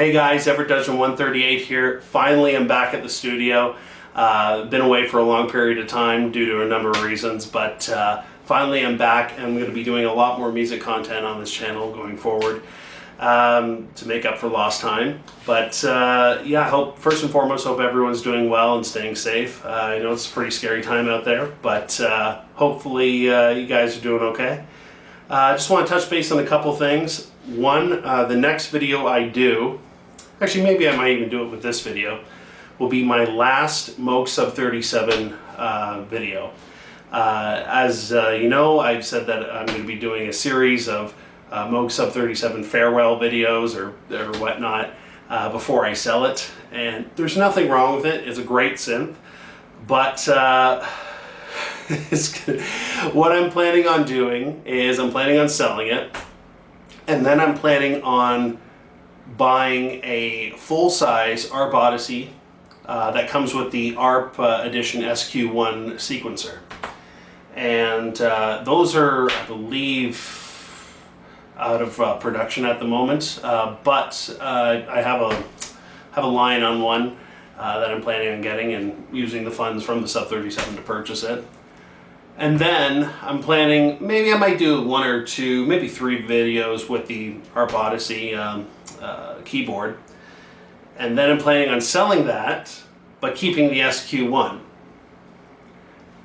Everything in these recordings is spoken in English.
Hey guys, Everdudgeon 138 here. Finally, I'm back at the studio. Been away for a long period of time due to a number of reasons, but finally I'm back and I'm going to be doing a lot more music content on this channel going forward to make up for lost time. But yeah, first and foremost, hope everyone's doing well and staying safe. I know it's a pretty scary time out there, but hopefully you guys are doing okay. I just want to touch base on a couple things. One, the next video I do, actually maybe I might even do it with this video, will be my last Moog Sub 37 video. As you know, I've said that I'm going to be doing a series of Moog Sub 37 farewell videos or whatnot before I sell it. And there's nothing wrong with it. It's a great synth. But what I'm planning on doing is I'm planning on selling it. And then I'm planning on buying a full-size ARP Odyssey that comes with the ARP Edition SQ1 sequencer. And those are, I believe, out of production at the moment. But I have a line on one that I'm planning on getting and using the funds from the Sub 37 to purchase it. And then I'm planning, maybe I might do one or two, maybe three videos with the ARP Odyssey keyboard. And then I'm planning on selling that, but keeping the SQ1.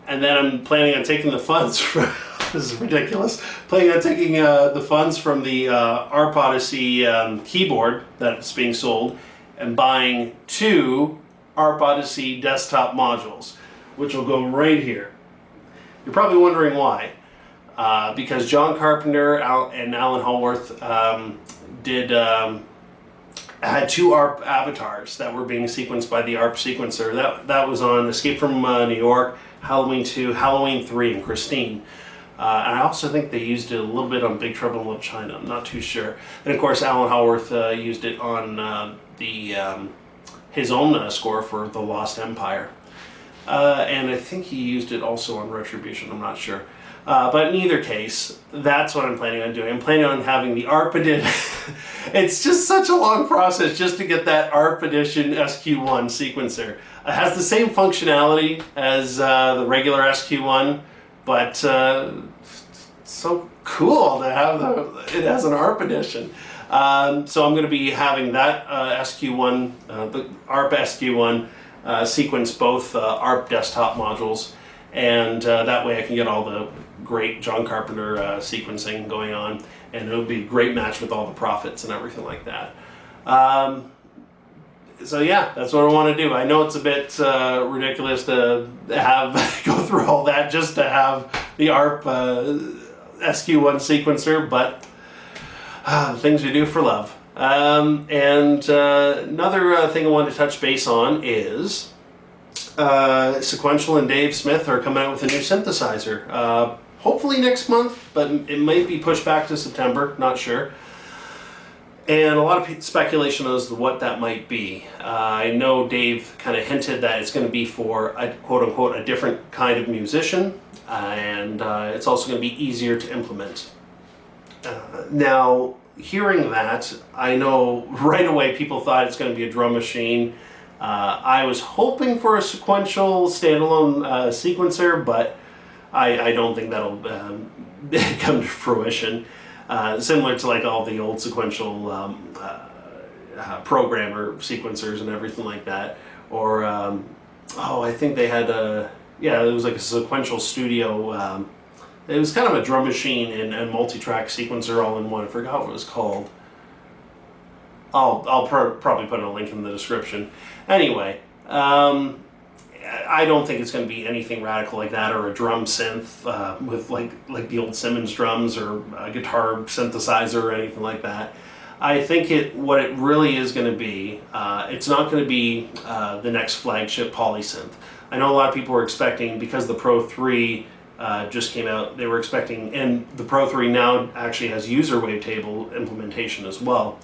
And then I'm planning on taking the funds from, this is ridiculous, planning on taking the funds from the ARP Odyssey keyboard that's being sold and buying two ARP Odyssey desktop modules, which will go right here. You're probably wondering why. Because John Carpenter and Alan Hallworth had two ARP avatars that were being sequenced by the ARP sequencer. That was on Escape from New York, Halloween 2, Halloween 3, and Christine. And I also think they used it a little bit on Big Trouble in Little China. I'm not too sure. And of course, Alan Hallworth used it on his own score for The Lost Empire. And I think he used it also on Retribution, I'm not sure. But in either case, that's what I'm planning on doing. I'm planning on having the ARP Edition. It's just such a long process just to get that ARP Edition SQ1 sequencer. It has the same functionality as the regular SQ1, but so cool to have it as an ARP Edition. So I'm going to be having that SQ1, the ARP SQ1, sequence both ARP desktop modules, and that way I can get all the great John Carpenter sequencing going on, and it'll be a great match with all the profits and everything like that. So yeah, that's what I want to do. I know it's a bit ridiculous to go through all that just to have the ARP SQ1 sequencer, but the things we do for love. And another thing I wanted to touch base on is Sequential and Dave Smith are coming out with a new synthesizer. Hopefully next month, but it might be pushed back to September, not sure. And a lot of speculation as to what that might be. I know Dave kind of hinted that it's going to be for a quote-unquote a different kind of musician, and it's also going to be easier to implement. Now, hearing that, I know right away people thought it's going to be a drum machine. I was hoping for a sequential standalone sequencer, but I don't think that'll come to fruition. Similar to like all the old sequential programmer sequencers and everything like that. Or, I think they had it was like a sequential studio. It was kind of a drum machine and multi-track sequencer all in one. I forgot what it was called. I'll probably put a link in the description. Anyway, I don't think it's going to be anything radical like that, or a drum synth with like the old Simmons drums, or a guitar synthesizer or anything like that. I think what it really is going to be, it's not going to be the next flagship polysynth. I know a lot of people were expecting, because the Pro 3 just came out, they were expecting, and the Pro 3 now actually has user wavetable implementation as well,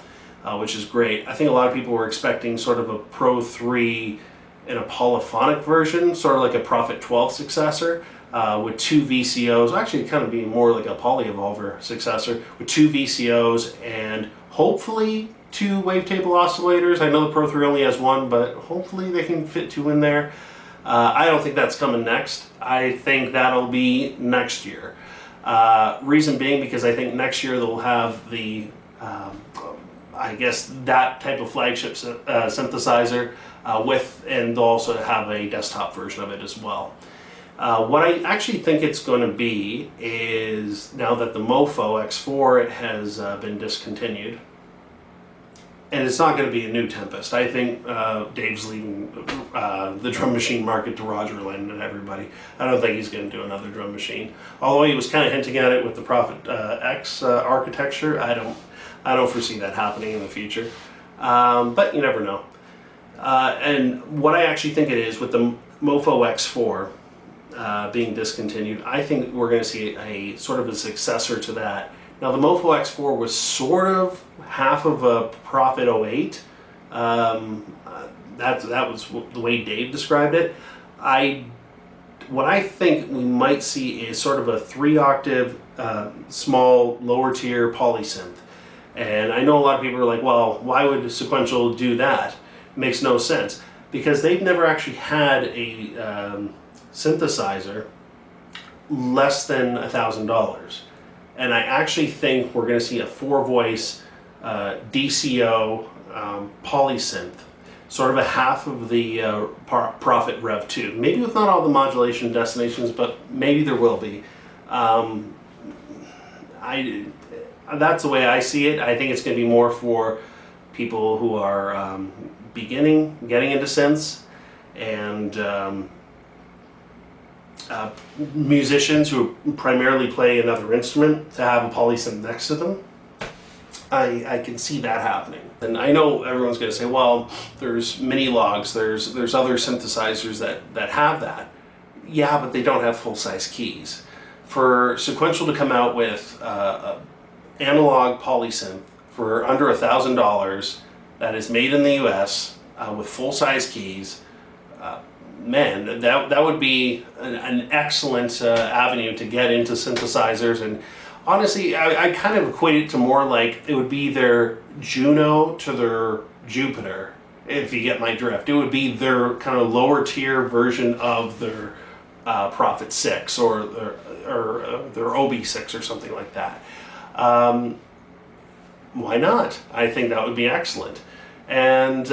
which is great. I think a lot of people were expecting sort of a Pro 3 in a polyphonic version, sort of like a Prophet 12 successor, with two VCOs, actually kind of being more like a polyevolver successor, with two VCOs and hopefully 2 wavetable oscillators. I know the Pro 3 only has 1, but hopefully they can fit 2 in there. I don't think that's coming next. I think that'll be next year. Reason being because I think next year they'll have the, I guess, that type of flagship synthesizer and they'll also have a desktop version of it as well. What I actually think it's going to be is, now that the Mofo X4 has been discontinued, and it's not going to be a new Tempest. I think Dave's leaving the drum machine market to Roger Lynn and everybody. I don't think he's going to do another drum machine. Although he was kind of hinting at it with the Prophet X architecture, I don't foresee that happening in the future. But you never know. And what I actually think it is with the Mofo X4 being discontinued, I think we're going to see a sort of a successor to that. Now the Mofo X4 was sort of half of a Prophet 08. That was the way Dave described it. What I think we might see is sort of a 3-octave, small, lower tier polysynth. And I know a lot of people are like, well, why would Sequential do that? It makes no sense. Because they've never actually had a synthesizer less than $1,000. And I actually think we're going to see a 4-voice DCO polysynth, sort of a half of the Prophet Rev 2. Maybe with not all the modulation destinations, but maybe there will be. That's the way I see it. I think it's going to be more for people who are getting into synths, and musicians who primarily play another instrument to have a polysynth next to them. I can see that happening. And I know everyone's going to say, well, there's mini logs, there's other synthesizers that have that. Yeah, but they don't have full-size keys. For Sequential to come out with analog polysynth for under $1,000 that is made in the US with full-size keys, man, that would be an excellent avenue to get into synthesizers. And honestly, I kind of equate it to more like it would be their Juno to their Jupiter, if you get my drift. It would be their kind of lower tier version of their Prophet 6 or their OB6 or something like that. Why not? I think that would be excellent. And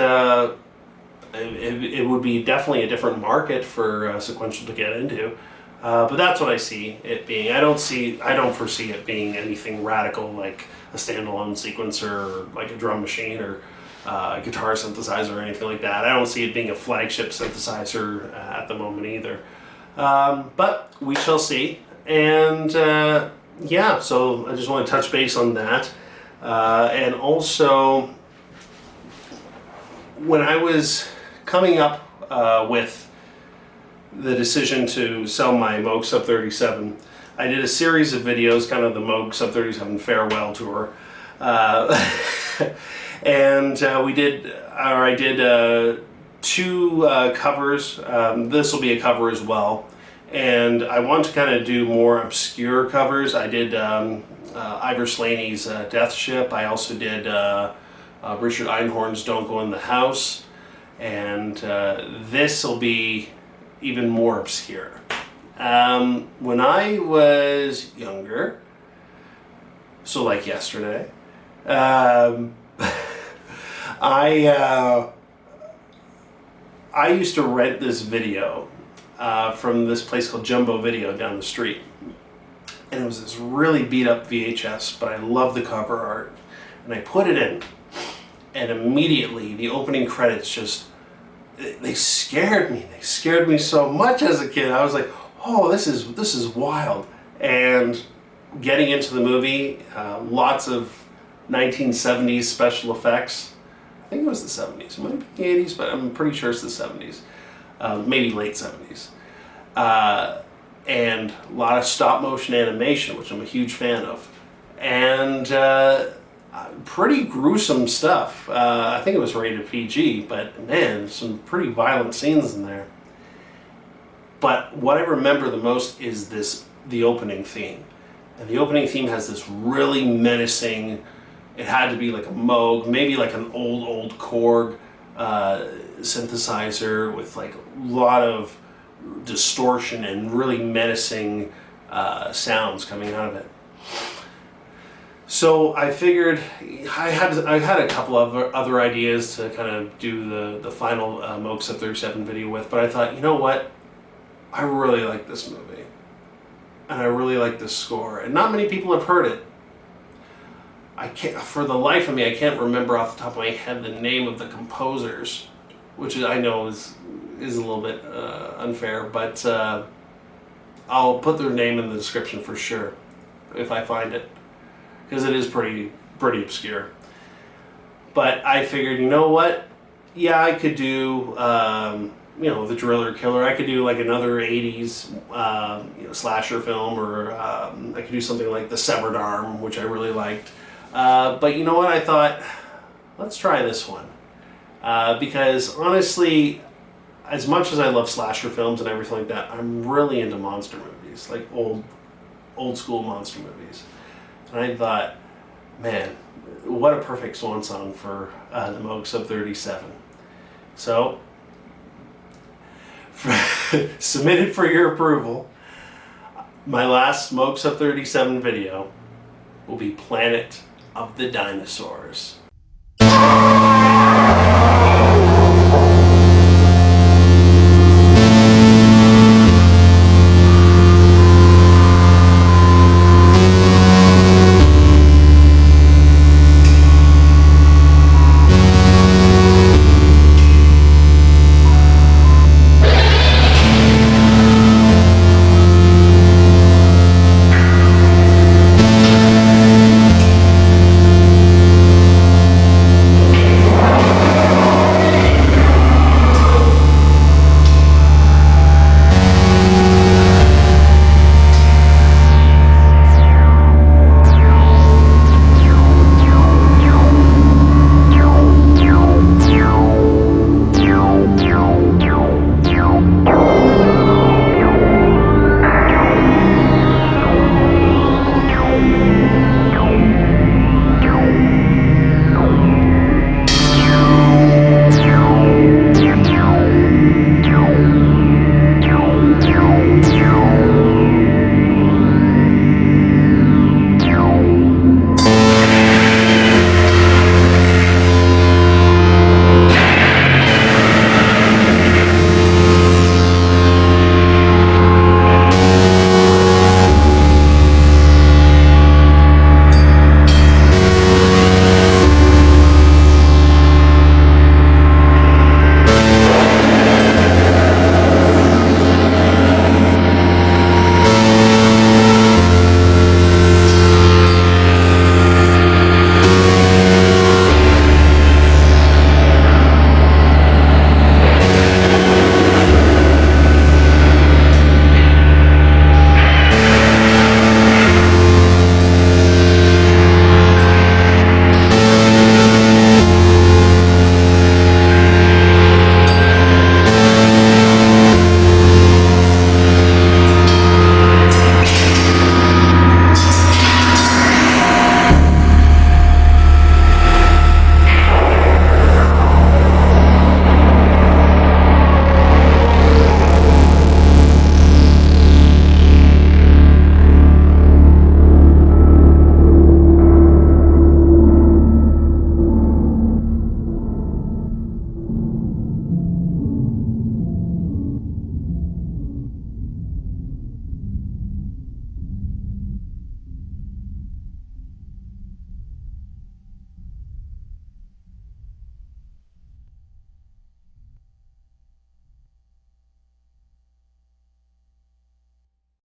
it would be definitely a different market for Sequential to get into. But that's what I see it being. I don't foresee it being anything radical like a standalone sequencer or like a drum machine or a guitar synthesizer or anything like that. I don't see it being a flagship synthesizer at the moment either. But we shall see. And yeah, so I just want to touch base on that. And also, when I was coming up with the decision to sell my Moog Sub 37, I did a series of videos, kind of the Moog Sub 37 farewell tour, and I did 2 covers. This will be a cover as well, and I want to kind of do more obscure covers. I did Ivor Slaney's Death Ship. I also did Richard Einhorn's Don't Go in the House, and this will be even more obscure. When I was younger, so like yesterday, I used to rent this video from this place called Jumbo Video down the street. And it was this really beat up VHS, but I love the cover art. And I put it in, and immediately the opening credits just, they scared me. They scared me so much as a kid. I was like, oh, this is wild. And getting into the movie, lots of 1970s special effects. I think it was the 70s. It might be the 80s, but I'm pretty sure it's the 70s. Maybe late 70s. And a lot of stop motion animation, which I'm a huge fan of. And pretty gruesome stuff. I think it was rated PG, but man, some pretty violent scenes in there. But what I remember the most is the opening theme. And the opening theme has this really menacing it had to be like a Moog, maybe like an old Korg synthesizer with like a lot of distortion and really menacing sounds coming out of it. So I figured I had a couple of other ideas to kind of do the final Moog Sub 37 video with, but I thought, you know what, I really like this movie, and I really like this score, and not many people have heard it. I can't, for the life of me, I can't remember off the top of my head the name of the composers, which I know is a little bit unfair, but I'll put their name in the description for sure if I find it, because it is pretty obscure. But I figured, you know what? Yeah, I could do the Driller Killer. I could do like another 80s slasher film, or I could do something like The Severed Arm, which I really liked. But you know what? I thought, let's try this one. Because honestly, as much as I love slasher films and everything like that, I'm really into monster movies, like old school monster movies. And I thought, man, what a perfect swan song for the Moog Sub 37. So, submitted for your approval, my last Moog Sub 37 video will be Planet of the Dinosaurs.